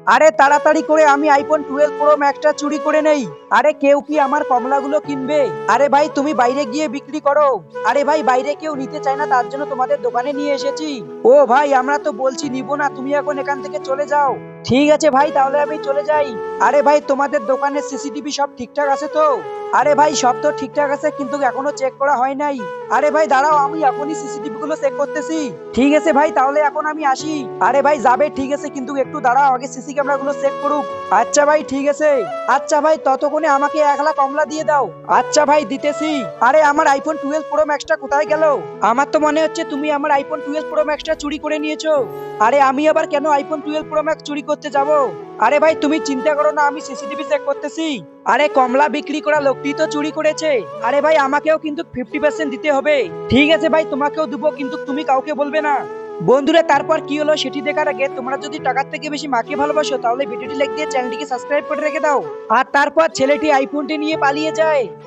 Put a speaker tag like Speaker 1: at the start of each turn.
Speaker 1: আরে তাড়াতাড়ি করে আমি আইফোন 12 প্রো ম্যাক্সটা চুরি করে নেই। আরে কেউ কি আমার কমলাগুলো কিনবে? আরে ভাই তুমি বাইরে গিয়ে বিক্রি করো। আরে ভাই বাইরে কেউ নিতে চায় না, তার জন্য তোমাদের দোকানে নিয়ে এসেছি। ও ভাই আমরা তো বলছি নিব না, তুমি এখন এখান থেকে চলে যাও। ঠিক আছে ভাই, তাহলে আমি চলে যাই। আরে ভাই তোমাদের দোকানে সিসিটিভি সব ঠিকঠাক আছে তো? আরে ভাই সব তো ঠিকঠাক আছে, কিন্তু এখনো চেক করা হয় নাই। আরে ভাই দাঁড়াও, আমি এখনই সিসিটিভি গুলো চেক করতেছি। ঠিক আছে ভাই, তাহলে এখন আমি আসি। আরে ভাই যাবে ঠিক আছে, কিন্তু একটু দাঁড়াও, আগে সিসি ক্যামেরা গুলো চেক করুক। আচ্ছা ভাই ঠিক আছে। আচ্ছা ভাই ততক্ষণে আমাকে 1 লাখ কমলা দিয়ে দাও। আচ্ছা ভাই দিতেছি। আরে আমার আইফোন 12 প্রো ম্যাক্সটা কোথায় গেল? আমার তো মনে হচ্ছে তুমি আমার আইফোন 12 প্রো ম্যাক্সটা চুরি করে নিয়েছো। আরে আমি আবার কেন আইফোন 12 প্রো ম্যাক্স চুরি করতে যাব? আরে ভাই তুমি চিন্তা করো না, আমি সিসিটিভি চেক করতেছি। আরে কমলা বিক্রি করা লোকটি তো চুরি করেছে। আরে ভাই আমাকেও কিন্তু 50% দিতে হবে। ঠিক আছে ভাই, তোমাকেও দেবো, কিন্তু তুমি কাউকে বলবে না। বন্ধুরা তারপর কি হলো সেটি দেখার আগে তোমরা যদি টাকার থেকে বেশি মাকে ভালোবাসো, তাহলে ভিডিওটি লাইক দিয়ে চ্যানেলটিকে সাবস্ক্রাইব করে রেখে দাও। আর তারপর ছেলেটি আইফোনটি নিয়ে পালিয়ে যায়।